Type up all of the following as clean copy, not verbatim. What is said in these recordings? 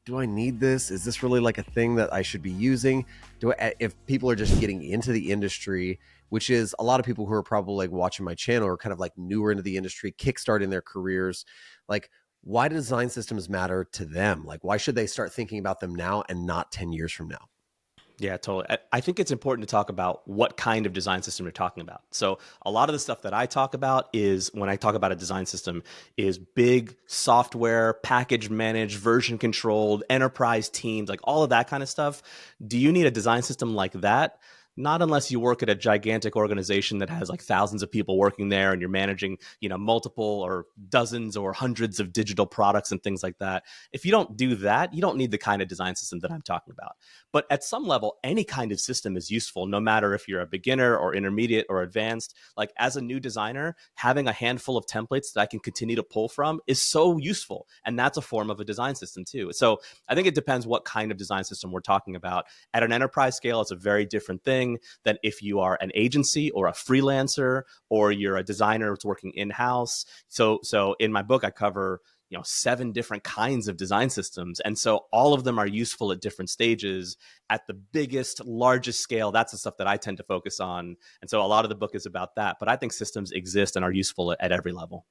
do I need this? Is this really like a thing that I should be using? If people are just getting into the industry, which is a lot of people who are probably like watching my channel are kind of like newer into the industry, kickstarting their careers, like why do design systems matter to them? Like, why should they start thinking about them now and not 10 years from now? Yeah, totally. I think it's important to talk about what kind of design system you're talking about. So a lot of the stuff that I talk about is when I talk about a design system is big software, package managed, version controlled, enterprise teams, like all of that kind of stuff. Do you need a design system like that? Not unless you work at a gigantic organization that has like thousands of people working there and you're managing, multiple or dozens or hundreds of digital products and things like that. If you don't do that, you don't need the kind of design system that I'm talking about. But at some level, any kind of system is useful, no matter if you're a beginner or intermediate or advanced. Like as a new designer, having a handful of templates that I can continue to pull from is so useful. And that's a form of a design system too. So I think it depends what kind of design system we're talking about. At an enterprise scale, it's a very different thing than if you are an agency or a freelancer or you're a designer that's working in-house. So in my book, I cover 7 different kinds of design systems. And so all of them are useful at different stages. At the biggest, largest scale, that's the stuff that I tend to focus on. And so a lot of the book is about that. But I think systems exist and are useful at every level.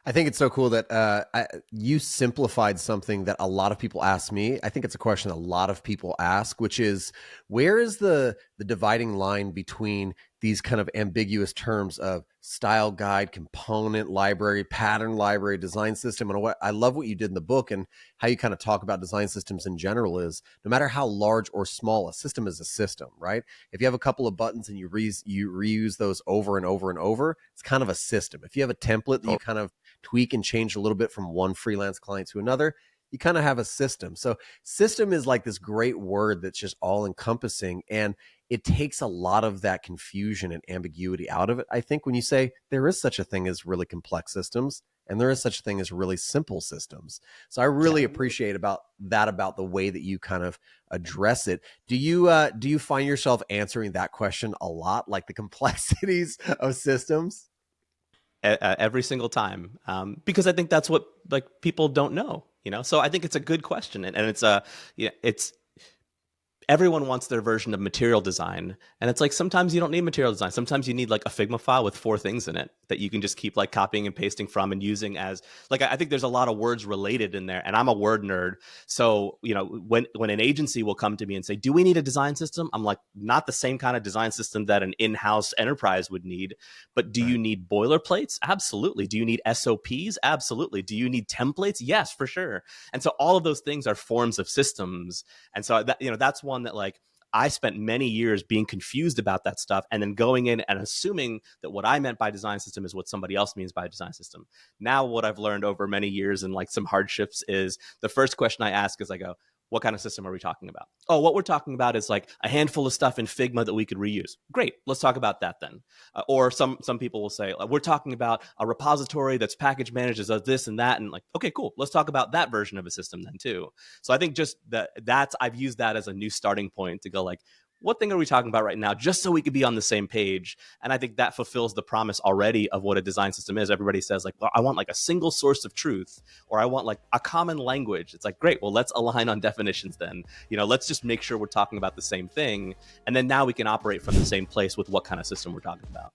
I think it's so cool that you simplified something that a lot of people ask me. I think it's a question a lot of people ask, which is where is the dividing line between these kind of ambiguous terms of style guide, component library, pattern library, design system. And what I love what you did in the book and how you kind of talk about design systems in general is no matter how large or small a system is a system, right? If you have a couple of buttons and you reuse those over and over and over, it's kind of a system. If you have a template that you kind of tweak and change a little bit from one freelance client to another, you kind of have a system. So system is like this great word that's just all encompassing. And it takes a lot of that confusion and ambiguity out of it. I think when you say there is such a thing as really complex systems and there is such a thing as really simple systems. So I really appreciate about the way that you kind of address it. Do you find yourself answering that question a lot, like the complexities of systems? Every single time, because I think that's what like people don't know. So I think it's a good question, and it's everyone wants their version of material design. And it's like, sometimes you don't need material design. Sometimes you need like a Figma file with 4 things in it that you can just keep like copying and pasting from and using as like, I think there's a lot of words related in there, and I'm a word nerd. So, when an agency will come to me and say, do we need a design system? I'm like, not the same kind of design system that an in-house enterprise would need, but do you need boilerplates? Absolutely. Do you need SOPs? Absolutely. Do you need templates? Yes, for sure. And so all of those things are forms of systems. And so that's one that like I spent many years being confused about that stuff and then going in and assuming that what I meant by design system is what somebody else means by design system. Now, what I've learned over many years and like some hardships is the first question I ask is I go, what kind of system are we talking about? Oh, what we're talking about is like a handful of stuff in Figma that we could reuse. Great, let's talk about that then. Or some people will say, we're talking about a repository that's package managed as this and that. And like, okay, cool. Let's talk about that version of a system then too. So I think just I've used that as a new starting point to go like, what thing are we talking about right now, just so we could be on the same page? And I think that fulfills the promise already of what a design system is. Everybody says like, well, I want like a single source of truth, or I want like a common language. It's like, great, well, let's align on definitions then. Let's just make sure we're talking about the same thing. And then now we can operate from the same place with what kind of system we're talking about.